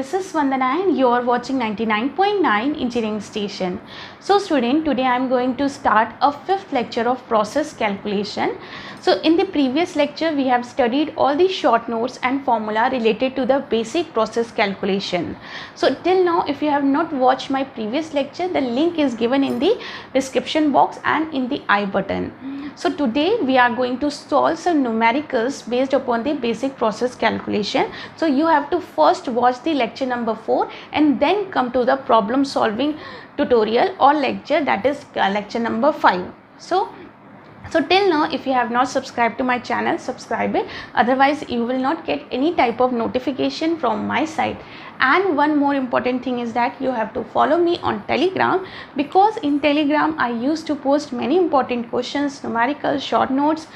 this is Vandana and you are watching 99.9 Engineering Station. So student, today I am going to start a fifth lecture of process calculation. So in the previous lecture we have studied all the short notes and formula related to the basic process calculation. So till now if you have not watched my previous lecture, the link is given in the description box and in the I button. So today we are going to solve some numericals based upon the basic process calculation. So you have to first watch the lecture number 4 and then come to the problem solving tutorial or lecture, that is lecture number 5. So till now if you have not subscribed to my channel, subscribe it, otherwise you will not get any type of notification from my side. And one more important thing is that you have to follow me on Telegram, because in Telegram I used to post many important questions, numericals, short notes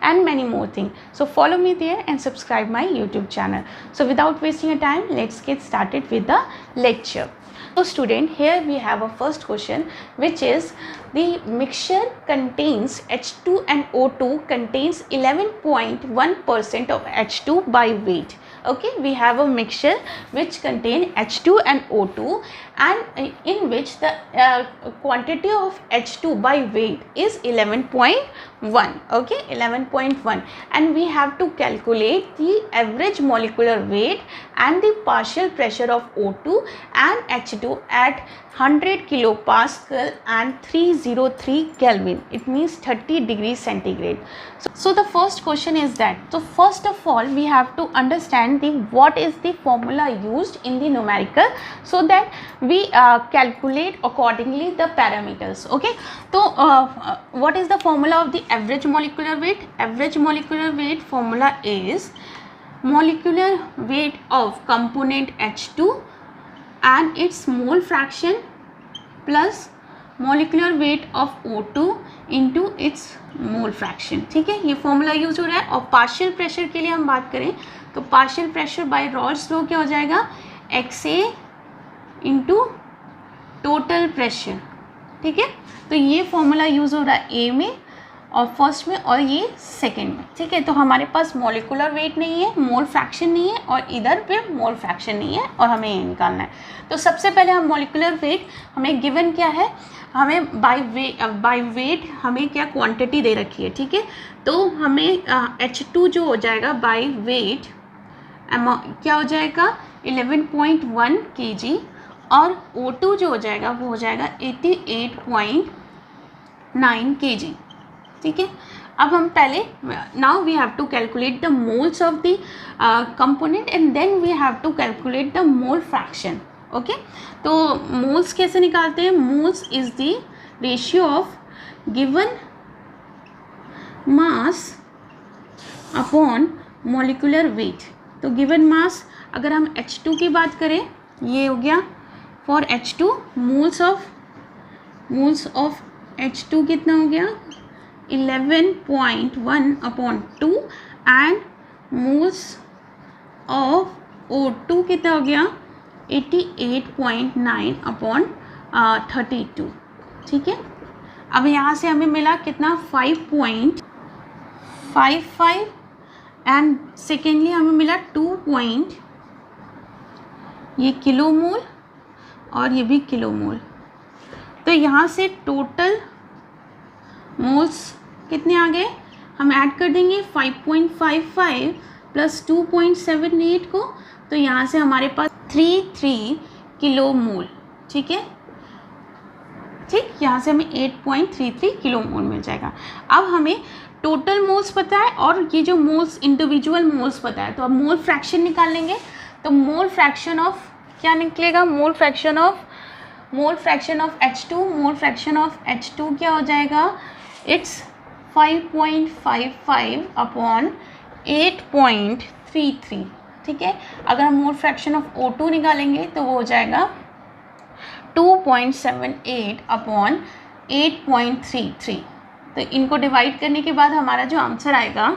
and many more things. So follow me there and subscribe my YouTube channel. So without wasting your time, let's get started with the lecture. So student, here we have a first question, which is the mixture contains H2 and O2 contains 11.1% of H2 by weight. Okay, we have a mixture which contain H2 and O2 and in which the quantity of H2 by weight is 11.1. okay, 11.1, and we have to calculate the average molecular weight and the partial pressure of O2 and H2 at 100 kilopascal and 303 Kelvin. It means 30 degrees centigrade. So the first question is that, so first of all we have to understand what is the formula used in the numerical, so that we calculate accordingly the parameters. Okay, so what is the formula of the average molecular weight? Average molecular weight formula is molecular weight of component H2 and its mole fraction plus molecular weight of O2 into its mole fraction. ठीक है, ये formula use हो रहा है. और partial pressure के लिए हम बात करें तो partial pressure by Rawls law क्या हो जाएगा, XA इंटू टोटल प्रेशर. ठीक है, तो ये फॉर्मूला यूज हो रहा है ए में और फर्स्ट में और ये सेकंड में. ठीक है, तो हमारे पास मॉलिकुलर वेट नहीं है, मोल फ्रैक्शन नहीं है और इधर पे मोल फ्रैक्शन नहीं है और हमें ये निकालना है. तो सबसे पहले हम मॉलिकुलर वेट, हमें गिवन क्या है, हमें बाय वेट हमें क्या क्वांटिटी दे रखी है. ठीक है, तो हमें H2 जो हो जाएगा बाय वेट क्या हो जाएगा 11.1 kg और O2 जो हो जाएगा वो हो जाएगा 88.9 kg. ठीक है, अब हम पहले now we have to calculate the moles of the component and then we have to calculate the mole fraction. Okay, तो मोल्स कैसे निकालते हैं, moles is the ratio of given mass upon molecular weight. तो given mass अगर हम H2 की बात करें, ये हो गया for H2 moles of H2 कितना हो गया 11.1 upon 2 and moles of O2 कितना हो गया 88.9 अपॉन 32. ठीक है, अब यहाँ से हमें मिला कितना 5.55 एंड सेकेंडली हमें मिला 2 ये किलो मोल और ये भी किलो मोल. तो यहाँ से टोटल मोल्स कितने आ गए, हम ऐड कर देंगे 5.55 प्लस 2.78 को, तो यहाँ से हमारे पास 33 किलो मोल. ठीक है, ठीक, यहाँ से हमें 8.33 किलो मोल मिल जाएगा. अब हमें टोटल मोल्स पता है और ये जो मोल्स इंडिविजुअल मोल्स पता है, तो अब मोल फ्रैक्शन निकाल लेंगे. तो मोल फ्रैक्शन ऑफ क्या निकलेगा, मोल fraction of H2, mole fraction of H2 क्या हो जाएगा, इट्स 5.55 अपॉन 8.33. ठीक है, अगर हम मोल फ्रैक्शन ऑफ O2 निकालेंगे तो वो हो जाएगा 2.78 अपॉन 8.33. तो इनको डिवाइड करने के बाद हमारा जो आंसर आएगा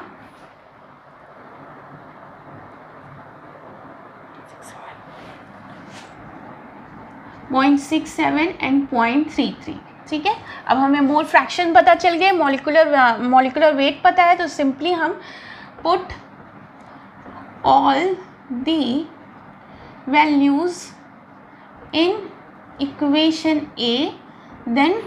0.67 एंड 0.33. ठीक है, अब हमें मोल फ्रैक्शन पता चल गए, मॉलिक्यूलर वेट पता है, तो सिंपली हम put all the values in equation A, then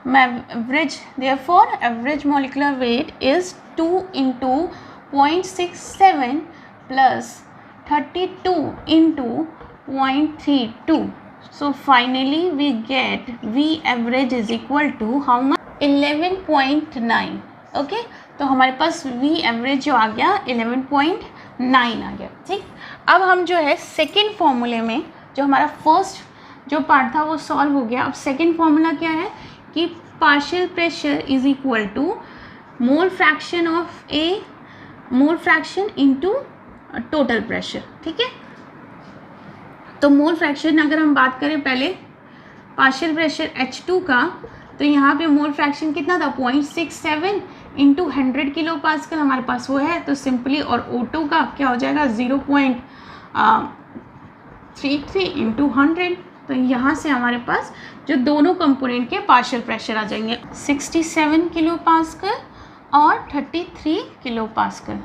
average, therefore average molecular weight is 2 into 0.67 plus 32 into 0.32. So finally we get V average is equal to how much? 11.9. Okay, तो हमारे पास V average जो आ गया 11.9 आ गया। ठीक, अब हम जो है सेकेंड फॉर्मूले में, जो हमारा फर्स्ट जो पार्ट था वो सॉल्व हो गया। अब सेकेंड फॉर्मूला क्या है कि partial pressure is equal to mole fraction of A, mole fraction into total pressure. ठीक है, तो मोल फ्रैक्शन अगर हम बात करें पहले पार्शियल प्रेशर H2 का, तो यहाँ पे मोल फ्रैक्शन कितना था 0.67 इंटू 100 किलो पास्कल हमारे पास वो है, तो सिंपली, और O2 का क्या हो जाएगा 0.33 इंटू 100। तो यहाँ से हमारे पास जो दोनों कंपोनेंट के पार्शियल प्रेशर आ जाएंगे 67 किलो पास्कल और 33 किलो पास्कल।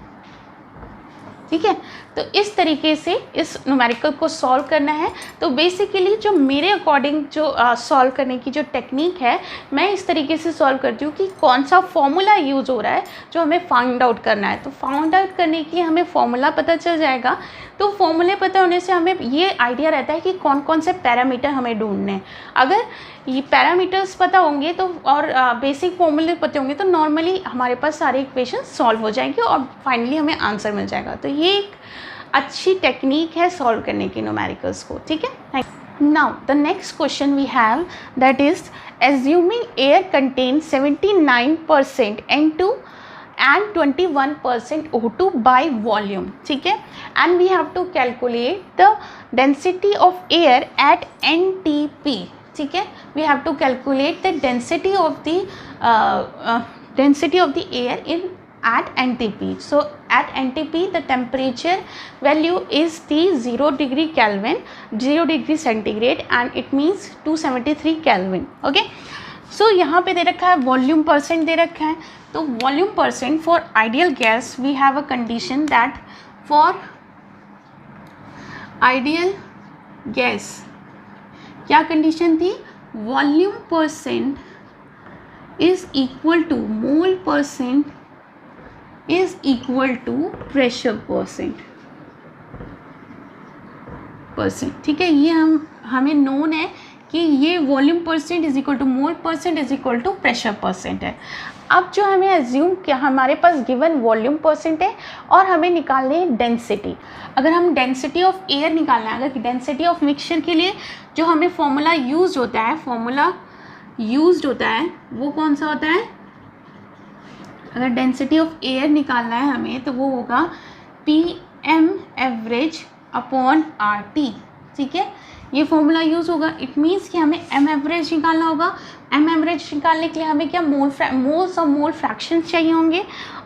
ठीक है, तो इस तरीके से इस न्यूमेरिकल को सॉल्व करना है। तो बेसिकली जो मेरे अकॉर्डिंग जो सॉल्व करने की जो टेक्निक है, मैं इस तरीके से सॉल्व करती हूँ कि कौन सा फॉर्मूला यूज़ हो रहा है जो हमें फाइंड आउट करना है। तो फाइंड आउट करने की हमें फॉर्मूला पता चल जाएगा, तो फॉर्मूले पता होने से हमें ये आइडिया रहता है कि कौन कौन से पैरामीटर हमें ढूंढने हैं। अगर ये पैरामीटर्स पता होंगे तो और बेसिक फॉर्मूले पते होंगे तो नॉर्मली हमारे पास सारे इक्वेशन सॉल्व हो जाएंगे और फाइनली हमें आंसर मिल जाएगा। तो ये एक अच्छी टेक्निक है सॉल्व करने की न्यूमेरिकल्स को। ठीक है, now the next question we have that is assuming air contains 79% N2 and 21% O2 by volume. ठीक है, and we have to calculate the density of air at NTP. ठीक है, we have to calculate the density of the air in at NTP. So at NTP the temperature value is the 0 degree Kelvin, 0 degree centigrade, and it means 273 Kelvin. Okay, so यहाँ पे दे रखा है volume percent दे रखा है। तो volume percent for ideal gas we have a condition that for ideal gas क्या condition थी, volume percent is equal to mole percent is equal to pressure percent. ठीक है, ये हमें नोन है कि ये volume percent is equal to mole percent is equal to pressure percent है। अब जो हमें एज्यूम कि हमारे पास गिवन वॉल्यूम परसेंट है और हमें निकालनी है डेंसिटी। अगर हम डेंसिटी ऑफ एयर निकालना है, अगर डेंसिटी ऑफ मिक्सचर के लिए जो हमें फॉर्मूला यूज होता है वो कौन सा होता है, अगर डेंसिटी ऑफ एयर निकालना है हमें तो वो होगा PM एवरेज अपॉन RT। ठीक है, ये फॉर्मूला यूज़ होगा। इट मीन्स कि हमें M एवरेज निकालना होगा। M एवरेज निकालने के लिए हमें क्या मोल्स और मोल फ्रैक्शंस चाहिए होंगे,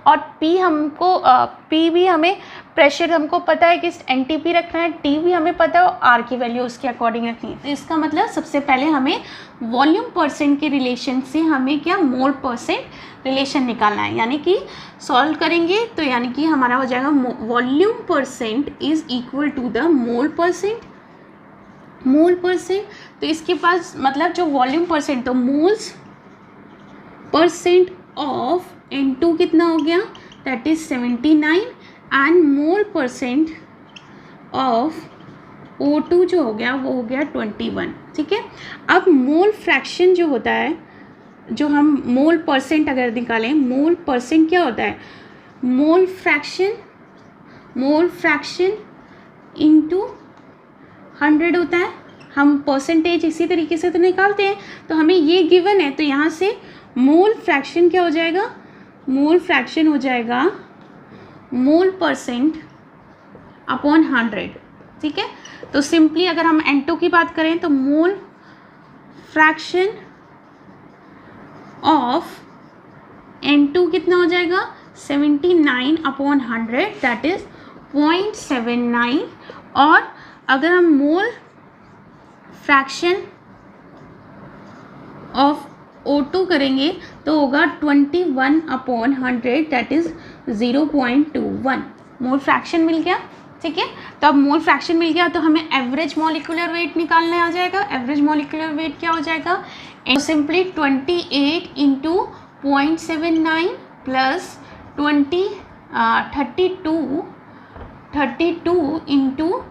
और P भी हमें प्रेशर हमको पता है कि NTP रखना है, T भी हमें पता है और R की वैल्यू उसके अकॉर्डिंग रखनी है। तो इसका मतलब सबसे पहले हमें वॉल्यूम परसेंट के रिलेशन से हमें क्या मोल परसेंट रिलेशन निकालना है, यानी कि सॉल्व करेंगे तो यानी कि हमारा हो जाएगा volume percent is equal to the mole percent. तो इसके पास मतलब जो वॉल्यूम परसेंट, तो मोल्स परसेंट ऑफ N2 कितना हो गया, that is 79, and mole percent of O2 जो हो गया वो हो गया 21। ठीक है, अब मोल फ्रैक्शन जो होता है, जो हम मोल परसेंट अगर निकालें, मोल परसेंट क्या होता है, मोल फ्रैक्शन इंटू 100 होता है। हम परसेंटेज इसी तरीके से तो निकालते हैं, तो हमें ये गिवन है, तो यहाँ से मोल फ्रैक्शन क्या हो जाएगा, मोल फ्रैक्शन हो जाएगा मोल परसेंट अपॉन 100। ठीक है, तो सिंपली अगर हम N2 की बात करें तो मोल फ्रैक्शन ऑफ N2 कितना हो जाएगा 79 अपॉन 100, दैट इज 0.79। और अगर हम मोल फ्रैक्शन ऑफ O2 करेंगे तो होगा 21 upon 100, that is 0.21। Mole fraction मिल गया। ठीक है। तो अब मोल फ्रैक्शन मिल गया तो हमें एवरेज मॉलिक्यूलर वेट निकालने आ जाएगा। एवरेज मॉलिक्यूलर वेट क्या हो जाएगा, सिंपली 28 इंटू 0.79 प्लस 32 इंटू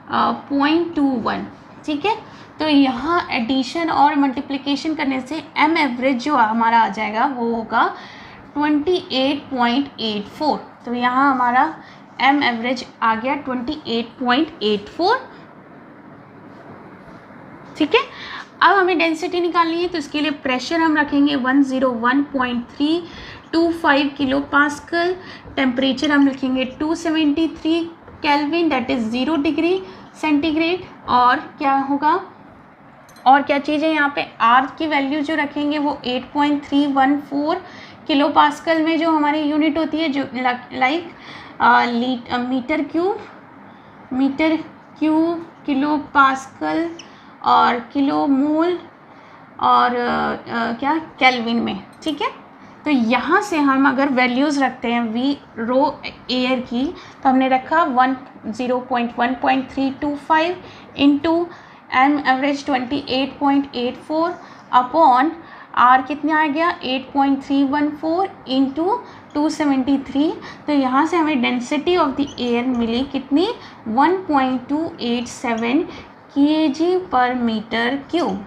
0.21, ठीक है। तो यहाँ एडिशन और मल्टीप्लिकेशन करने से एम एवरेज जो हमारा आ जाएगा वो होगा 28.84। तो यहाँ हमारा एम एवरेज आ गया 28.84, ठीक है। अब हमें डेंसिटी निकालनी है तो इसके लिए प्रेशर हम रखेंगे 101.325 किलो पास्कल। टेम्परेचर हम लिखेंगे 273 kelvin, that is 0 degree centigrade. और क्या होगा, और क्या चीज़ है यहाँ पे, आर की वैल्यू जो रखेंगे वो 8.314 किलो पास्कल में जो हमारी यूनिट होती है, जो like metre cube, kilo pascal और किलो मोल और क्या केल्विन में, ठीक है। तो यहाँ से हम अगर वैल्यूज़ रखते हैं वी रो एयर की, तो हमने रखा 101.325 into M average 28.84 upon R कितना आ गया 8.314 इंटू 273। तो यहाँ से हमें डेंसिटी ऑफ द एयर मिली कितनी, 1.287 kg पर मीटर क्यूब।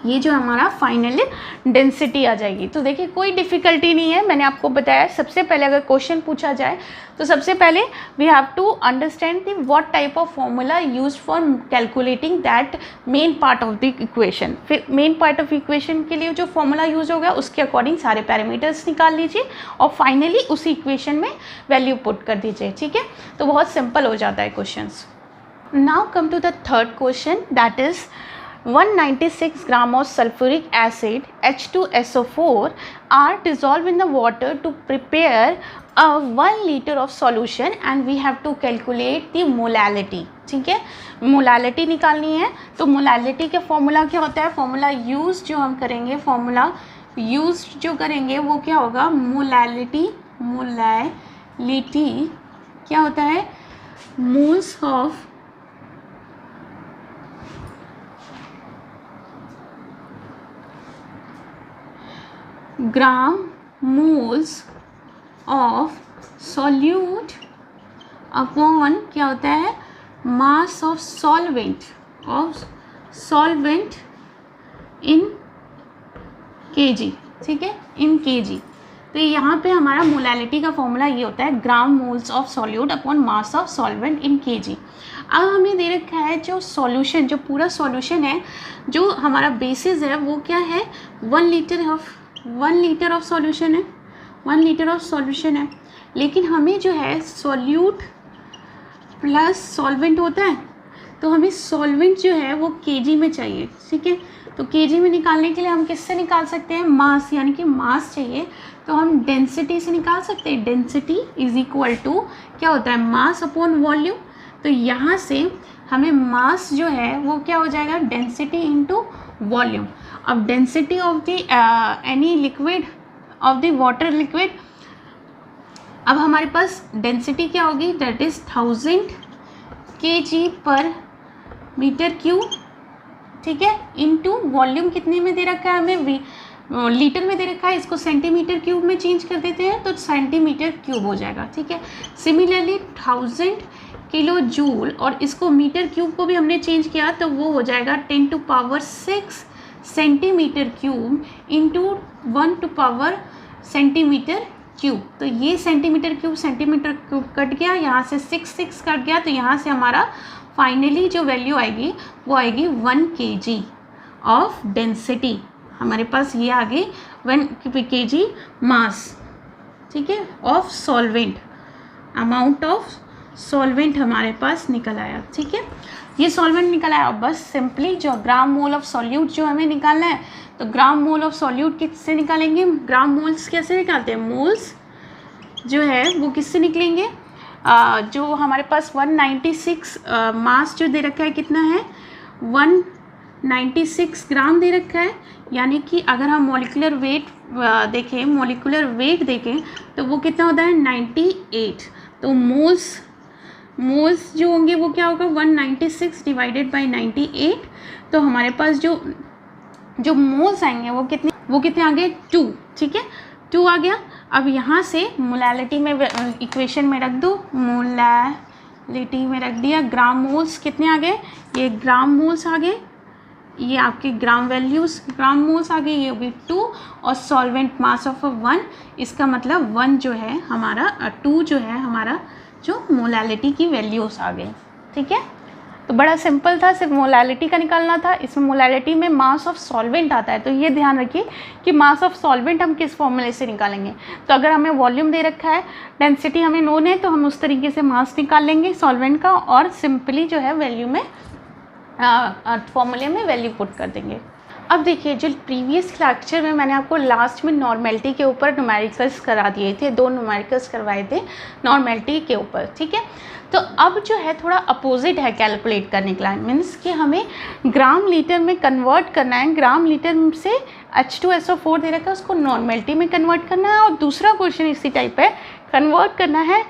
ये जो हमारा फाइनली डेंसिटी आ जाएगी। तो देखिए कोई डिफ़िकल्टी नहीं है, मैंने आपको बताया। सबसे पहले अगर क्वेश्चन पूछा जाए तो सबसे पहले we have to understand the what type of formula use for calculating that main part of the equation. फिर मेन पार्ट ऑफ इक्वेशन के लिए जो फॉर्मूला यूज होगा उसके अकॉर्डिंग सारे पैरामीटर्स निकाल लीजिए और फाइनली उसी इक्वेशन में वैल्यू पुट कर दीजिए, ठीक है। तो बहुत सिंपल हो जाता है question. Now come to the third question, that is 196 gram of sulfuric acid H2SO4 are dissolved in the water to prepare a 1 liter of solution and we have to calculate the molality, ठीक है। Molality निकालनी है तो molality का formula क्या होता है, formula use जो हम करेंगे, फॉर्मूला यूज जो करेंगे वो क्या होगा, मोलालिटी क्या होता है, moles of gram moles of solute upon क्या होता है, मास ऑफ सॉल्वेंट इन केजी, ठीक है, इन केजी। तो यहाँ पे हमारा मोलालिटी का फॉर्मूला ये होता है gram moles of solute upon mass of solvent in kg. अब हमें दे रखा है जो सॉल्यूशन, जो पूरा सॉल्यूशन है, जो हमारा बेसिस है वो क्या है, 1 लीटर ऑफ सॉल्यूशन है, 1 लीटर ऑफ सॉल्यूशन है। लेकिन हमें जो है सॉल्यूट प्लस सॉल्वेंट होता है, तो हमें सॉल्वेंट जो है वो केजी में चाहिए, ठीक है। तो केजी में निकालने के लिए हम किससे निकाल सकते हैं, मास, यानी कि मास चाहिए तो हम डेंसिटी से निकाल सकते हैं। डेंसिटी इज इक्वल टू क्या होता है, मास अपॉन वॉल्यूम। तो यहाँ से हमें मास जो है वो क्या हो जाएगा, डेंसिटी इंटू वॉल्यूम। अब density of the any liquid, of the water liquid, अब हमारे पास डेंसिटी क्या होगी, दैट इज़ 1000 kg पर मीटर क्यूब, ठीक है, इनटू वॉल्यूम कितने में दे रखा है हमें, लीटर में दे रखा है, इसको सेंटीमीटर क्यूब में चेंज कर देते हैं तो सेंटीमीटर क्यूब हो जाएगा, ठीक है। सिमिलरली 1000 किलो जूल, और इसको मीटर क्यूब को भी हमने चेंज किया तो वो हो जाएगा 10⁶ centimetre cube into 1 centimetre cube. तो ये सेंटीमीटर क्यूब कट गया, यहाँ से 6 कट गया, तो यहाँ से हमारा फाइनली जो वैल्यू आएगी वो आएगी 1 kg ऑफ डेंसिटी। हमारे पास ये आ गई 1 kg मास, ठीक है, of solvent, amount of solvent हमारे पास निकल आया, ठीक है। ये सॉल्वेंट निकल आया। बस सिंपली जो ग्राम मोल ऑफ सॉल्यूट जो हमें निकालना है, तो ग्राम मोल ऑफ सॉल्यूट किससे निकालेंगे, ग्राम मोल्स कैसे निकालते हैं, मोल्स जो है वो किससे निकलेंगे, जो हमारे पास 196 मास जो दे रखा है कितना है, 196 ग्राम दे रखा है, यानी कि अगर हम मॉलिक्यूलर वेट देखें तो वो कितना होता है 98। तो मोल्स मोल्स जो होंगे वो क्या होगा 196 डिवाइडेड बाई 98, तो हमारे पास जो मोल्स आएंगे वो कितने आ गए 2, ठीक है 2 आ गया। अब यहाँ से मोलैलिटी में इक्वेशन में रख दो, मोलैलिटी में रख दिया, ग्राम मोल्स कितने आ गए, ये ग्राम मोल्स आ गए, ये आपके ग्राम वैल्यूज़ ग्राम मोल्स आ गए, ये भी 2 और सॉल्वेंट मास ऑफ 1, इसका मतलब 1 जो है हमारा 2 जो है हमारा जो मोलैलिटी की वैल्यूज़ आ गई, ठीक है। तो बड़ा सिंपल था, सिर्फ मोलैलिटी का निकालना था। इसमें मोलैलिटी में मास ऑफ सॉल्वेंट आता है, तो ये ध्यान रखिए कि मास ऑफ सॉल्वेंट हम किस फॉर्मूले से निकालेंगे। तो अगर हमें वॉल्यूम दे रखा है, डेंसिटी हमें नोन है, तो हम उस तरीके से मास निकाल लेंगे सॉल्वेंट का और सिंपली जो है वैल्यू में फॉर्मूले में वैल्यू पुट कर देंगे। अब देखिए, जो प्रीवियस लेक्चर में मैंने आपको लास्ट में नॉर्मेलिटी के ऊपर न्यूमेरिकल्स करा दिए थे, 2 न्यूमेरिकल्स करवाए थे नॉर्मेलिटी के ऊपर, ठीक है। तो अब जो है थोड़ा अपोजिट है कैलकुलेट करने के लिए, मीन्स कि हमें ग्राम लीटर में कन्वर्ट करना है, ग्राम लीटर से H2SO4 दे रखा है उसको नॉर्मेलिटी में कन्वर्ट करना है, और दूसरा क्वेश्चन इसी टाइप है, कन्वर्ट करना है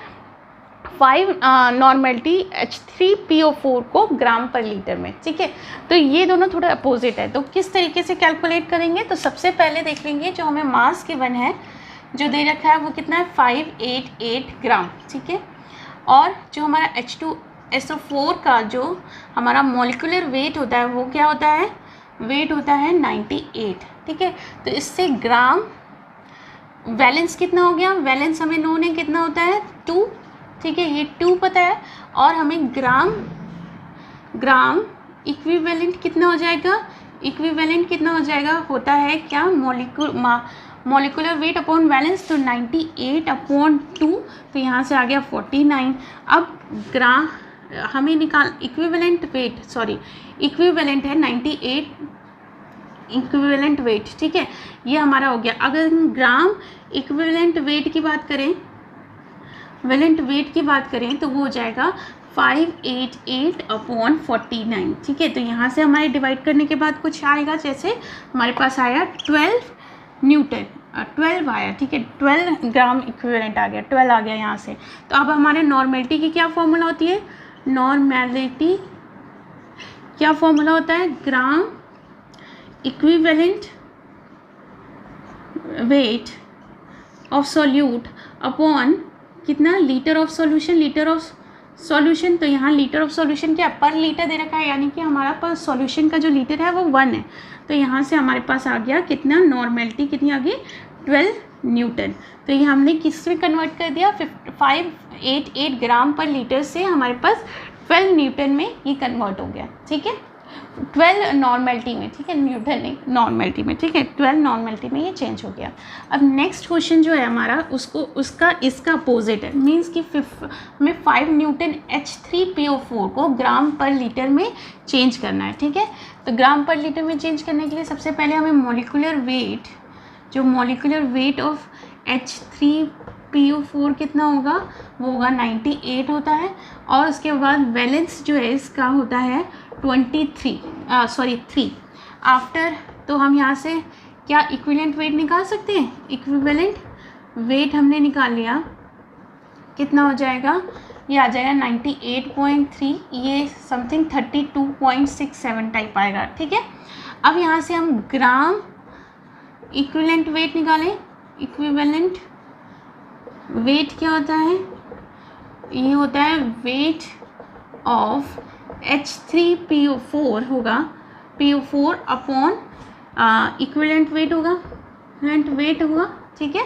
5 नॉर्मेलिटी H3PO4 को ग्राम पर लीटर में, ठीक है। तो ये दोनों थोड़ा अपोजिट है, तो किस तरीके से कैलकुलेट करेंगे। तो सबसे पहले देख लेंगे जो हमें मास गिवन है, जो दे रखा है वो कितना है 588 ग्राम, ठीक है। और जो हमारा H2SO4 का जो हमारा मॉलिक्यूलर वेट होता है वो क्या होता है, वेट होता है 98, ठीक है। तो इससे ग्राम वैलेंस कितना हो गया, वैलेंस हमें नोन है कितना होता है 2, ठीक है, ये 2 पता है। और हमें ग्राम इक्विवेलेंट कितना हो जाएगा, इक्विवेलेंट कितना हो जाएगा, होता है क्या मॉलिक्यूलर वेट अपॉन वैलेंस, तो 98/2, तो यहाँ से आ गया 49। अब ग्राम हमें निकाल इक्विवेलेंट है 98 इक्विवेलेंट वेट, ठीक है, ये हमारा हो गया। अगर ग्राम इक्विवेलेंट वेट की बात करें, वैलेंट वेट की बात करें, तो वो हो जाएगा 588/49, ठीक है। तो यहाँ से हमारे डिवाइड करने के बाद कुछ आएगा, जैसे हमारे पास आया 12 न्यूटन, 12 आया, ठीक है, 12 ग्राम इक्विवेलेंट आ गया, 12 आ गया यहाँ से। तो अब हमारे नॉर्मेलिटी की क्या फॉर्मूला होती है, नॉर्मेलिटी क्या फॉर्मूला होता है, gram equivalent weight of solute upon कितना, लीटर ऑफ सॉल्यूशन, तो यहाँ लीटर ऑफ सॉल्यूशन क्या पर लीटर दे रखा है, यानी कि हमारा पास सॉल्यूशन का जो लीटर है वो 1 है, तो यहाँ से हमारे पास आ गया कितना, नॉर्मेलिटी कितनी आ गई 12 न्यूटन। तो ये हमने किस में कन्वर्ट कर दिया, 588 ग्राम पर लीटर से हमारे पास 12 न्यूटन में ये कन्वर्ट हो गया, ठीक है, 12 नॉर्मेलिटी में, ठीक है, न्यूटन नहीं नॉर्मेलिटी में, ठीक है, 12 नॉर्मेलिटी में ये चेंज हो गया। अब नेक्स्ट क्वेश्चन जो है हमारा इसका अपोजिट है, मीन्स कि हमें 5 न्यूटन H3PO4 को ग्राम पर लीटर में चेंज करना है, ठीक है। तो ग्राम पर लीटर में चेंज करने के लिए सबसे पहले हमें मॉलिक्यूलर वेट ऑफ H3PO4 कितना होगा, वो होगा 98 होता है, और उसके बाद वैलेंस जो है इसका होता है 3 आफ्टर। तो हम यहाँ से क्या इक्विवेलेंट वेट निकाल सकते हैं, इक्विवेलेंट वेट हमने निकाल लिया, कितना हो जाएगा, ये आ जाएगा 98.3, ये समथिंग 32.67 टाइप आएगा, ठीक है। अब यहाँ से हम ग्राम इक्विवेलेंट वेट निकालें, इक्विवेलेंट वेट क्या होता है, ये होता है वेट ऑफ H3PO4 होगा, PO4 अपॉन इक्विवेलेंट वेट होगा, ठीक है।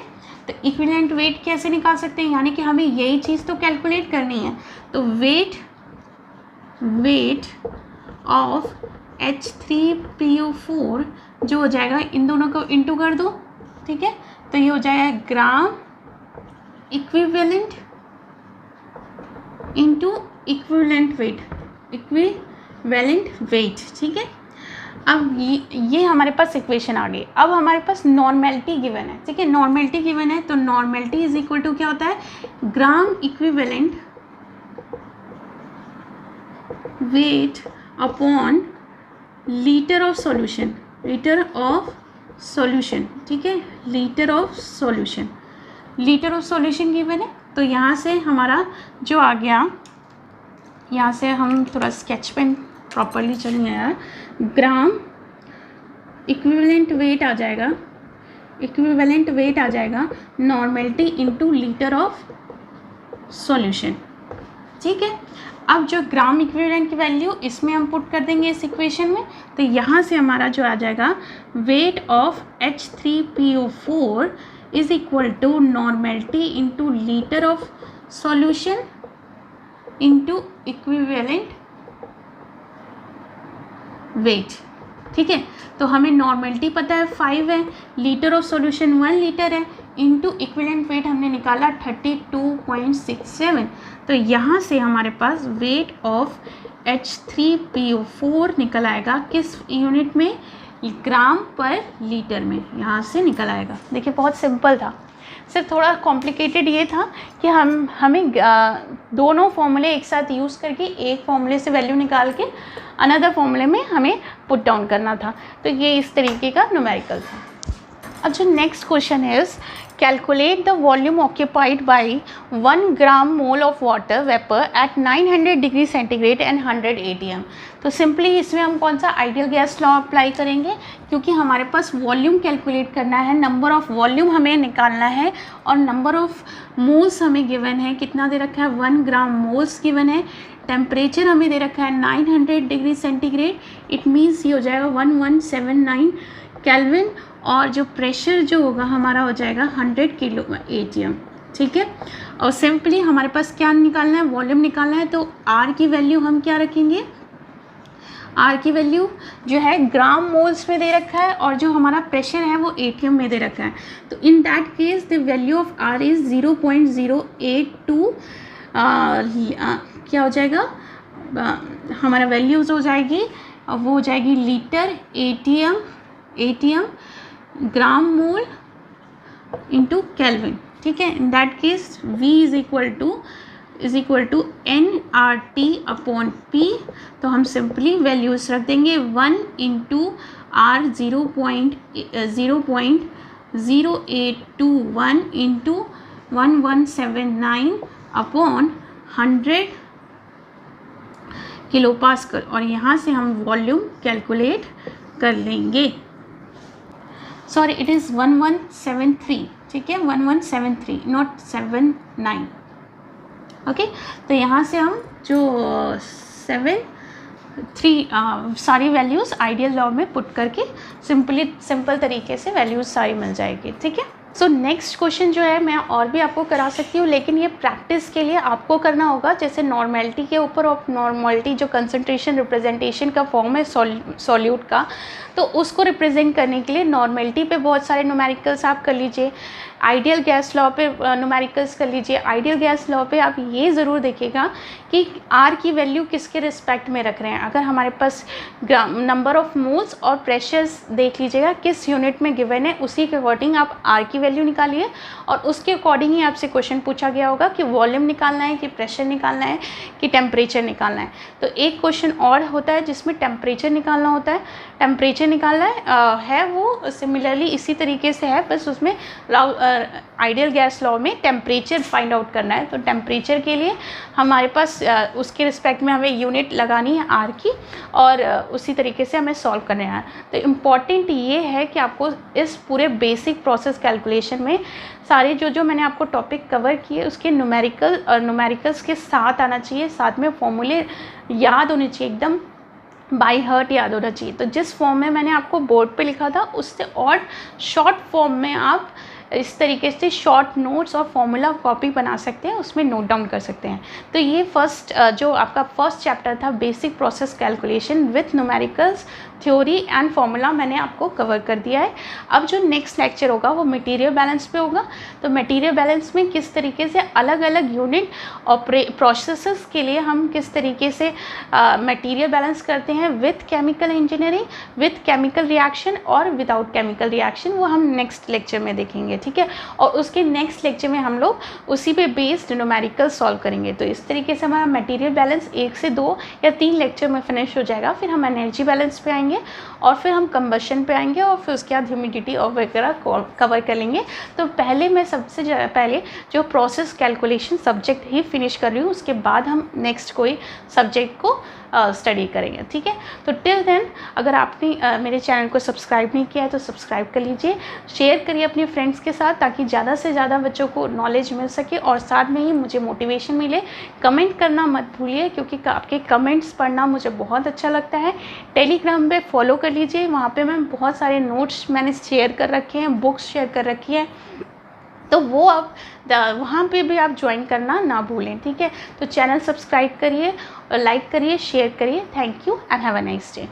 तो इक्विवेलेंट वेट कैसे निकाल सकते हैं, यानी कि हमें यही चीज़ तो कैलकुलेट करनी है, तो वेट ऑफ H3PO4 जो हो जाएगा, इन दोनों को इंटू कर दो, ठीक है, तो ये हो जाएगा gram equivalent into equivalent weight, ठीक है। अब ये हमारे पास इक्वेशन आ गई। अब हमारे पास नॉर्मेलिटी गिवन है, ठीक है, नॉर्मेलिटी गिवन है, तो नॉर्मेलिटी इज इक्वल टू क्या होता है, gram equivalent weight upon litre of solution, ठीक है, लीटर ऑफ सॉल्यूशन गिवन है। तो यहाँ से हमारा जो आ गया यहाँ से हम थोड़ा स्केच पेन प्रॉपरली चल नहीं आया। ग्राम इक्विवेलेंट वेट आ जाएगा normality into litre of solution. ठीक है, अब जो ग्राम इक्विवेलेंट की वैल्यू इसमें हम पुट कर देंगे इस इक्वेशन में, तो यहाँ से हमारा जो आ जाएगा weight of H3PO4 is equal to normality into litre of solution into equivalent weight. ठीक है, तो हमें नॉर्मेलिटी पता है 5 है, लीटर ऑफ सॉल्यूशन 1 लीटर है, इंटू इक्विवेलेंट वेट हमने निकाला 32.67। तो यहाँ से हमारे पास वेट ऑफ H3PO4 निकल आएगा किस यूनिट में, ग्राम पर लीटर में, यहाँ से निकल आएगा। देखिए बहुत सिंपल था, सिर्फ थोड़ा कॉम्प्लिकेटेड ये था कि हमें दोनों फॉर्मूले एक साथ यूज़ करके एक फॉर्मूले से वैल्यू निकाल के अनदर फॉर्मूले में हमें पुट डाउन करना था। तो ये इस तरीके का न्यूमेरिकल था। अब जो next question is calculate the volume occupied by 1 gram mole of water vapour eight 900 degree centigrade and 100 ATM। तो सिंपली इसमें हम कौन सा आइडियल गैस लॉ अप्लाई करेंगे, क्योंकि हमारे पास वॉल्यूम कैलकुलेट करना है, नंबर ऑफ वॉल्यूम हमें निकालना है और नंबर ऑफ मोल्स हमें गिवन है, कितना दे रखा है 1 ग्राम मोल्स गिवन है, टेम्परेचर हमें दे रखा है 900 डिग्री सेंटीग्रेड, इट मीन्स ये हो जाएगा 1179 केल्विन, और जो प्रेशर जो होगा हमारा हो जाएगा 100 किलो ATM। ठीक है, और सिंपली हमारे पास क्या निकालना है, वॉल्यूम निकालना है, तो R की वैल्यू हम क्या रखेंगे, R की वैल्यू जो है ग्राम मोल्स में दे रखा है और जो हमारा प्रेशर है वो ATM में दे रखा है। तो इन that case the value of R is 0.082 क्या हो जाएगा, हमारा वैल्यूज हो जाएगी, वो हो जाएगी litre ATM gram mole into kelvin. ठीक है, in that case V is equal to nRT upon P। तो हम सिंपली वैल्यूज रख देंगे 1 into R 0.0821 into 1179 upon 100 kilo pascal, और यहाँ से हम वॉल्यूम कैलकुलेट कर लेंगे। Sorry, it is 1173। ठीक है, 1173 नॉट 79। ओके, तो यहाँ से हम जो 3 सारी वैल्यूज़ आइडियल लॉ में पुट करके सिंपल तरीके से वैल्यूज़ सारी मिल जाएगी। ठीक है, सो नेक्स्ट क्वेश्चन जो है मैं और भी आपको करा सकती हूँ, लेकिन ये प्रैक्टिस के लिए आपको करना होगा। जैसे नॉर्मेलिटी के ऊपर, और नॉर्मेलिटी जो कंसंट्रेशन रिप्रेजेंटेशन का फॉर्म है सॉल्यूट का, तो उसको रिप्रेजेंट करने के लिए नॉर्मेलिटी पे बहुत सारे न्यूमेरिकल्स आप कर लीजिए, आइडियल गैस लॉ पे न्यूमेरिकल्स कर लीजिए। आइडियल गैस लॉ पे आप ये ज़रूर देखिएगा कि R की वैल्यू किसके रिस्पेक्ट में रख रहे हैं। अगर हमारे पास नंबर ऑफ मोल्स और प्रेशर्स देख लीजिएगा किस यूनिट में गिवन है, उसी के अकॉर्डिंग आप R की वैल्यू निकालिए, और उसके अकॉर्डिंग ही आपसे क्वेश्चन पूछा गया होगा कि वॉल्यूम निकालना है कि प्रेशर निकालना है कि टेम्परेचर निकालना है। तो एक क्वेश्चन और होता है जिसमें टेम्परेचर निकालना होता है। टेम्परेचर निकालना है वो सिमिलरली इसी तरीके से है, बस उसमें आइडियल गैस लॉ में टेम्परेचर फाइंड आउट करना है। तो टेम्परेचर के लिए हमारे पास उसके रिस्पेक्ट में हमें यूनिट लगानी है R की, और उसी तरीके से हमें सॉल्व करना है। तो इम्पॉर्टेंट ये है कि आपको इस पूरे बेसिक प्रोसेस कैलकुलेशन में सारे जो मैंने आपको टॉपिक कवर किए उसके न्यूमेरिकल्स के साथ आना चाहिए, साथ में फॉर्मूले याद होने चाहिए, एकदम बाय हार्ट याद होना चाहिए। तो जिस फॉर्म में मैंने आपको बोर्ड पे लिखा था उससे और शॉर्ट फॉर्म में आप इस तरीके से शॉर्ट नोट्स और फॉर्मूला कॉपी बना सकते हैं, उसमें नोट डाउन कर सकते हैं। तो ये जो आपका फर्स्ट चैप्टर था basic process calculation with numericals, theory and formula, मैंने आपको कवर कर दिया है। अब जो नेक्स्ट लेक्चर होगा वो मटेरियल बैलेंस पे होगा। तो मटेरियल बैलेंस में किस तरीके से अलग अलग यूनिट और प्रोसेसेस के लिए हम किस तरीके से मटेरियल बैलेंस करते हैं with chemical engineering, with chemical reaction और विदाउट केमिकल रिएक्शन, वो हम नेक्स्ट लेक्चर में देखेंगे। ठीक है। और उसके नेक्स्ट लेक्चर में हम लोग उसी पे बेस्ड न्यूमेरिकल सॉल्व करेंगे। तो इस तरीके से हमारा मटेरियल बैलेंस 1 से 2 या 3 लेक्चर में फिनिश हो जाएगा। फिर हम एनर्जी बैलेंस पे आएंगे और फिर हम कंबशन पे आएंगे और फिर उसके बाद ह्यूमिडिटी और वगैरह कवर कर लेंगे। तो पहले मैं सबसे पहले जो प्रोसेस कैलकुलेशन सब्जेक्ट ही फिनिश कर रही हूँ, उसके बाद हम नेक्स्ट कोई सब्जेक्ट को स्टडी करेंगे, ठीक है। तो टिल देन अगर आपने मेरे चैनल को सब्सक्राइब नहीं किया है तो सब्सक्राइब कर लीजिए, शेयर करिए अपने फ्रेंड्स के साथ ताकि ज़्यादा से ज़्यादा बच्चों को नॉलेज मिल सके और साथ में ही मुझे मोटिवेशन मिले। कमेंट करना मत भूलिए क्योंकि आपके कमेंट्स पढ़ना मुझे बहुत अच्छा लगता है। टेलीग्राम पे फॉलो कर लीजिए, वहाँ पे मैं बहुत सारे नोट्स मैंने शेयर कर रखे हैं, बुक्स शेयर कर रखी है, तो वो आप वहाँ पे भी आप ज्वाइन करना ना भूलें, ठीक है। तो चैनल सब्सक्राइब करिए, लाइक करिए, शेयर करिए। Thank you and have a nice day.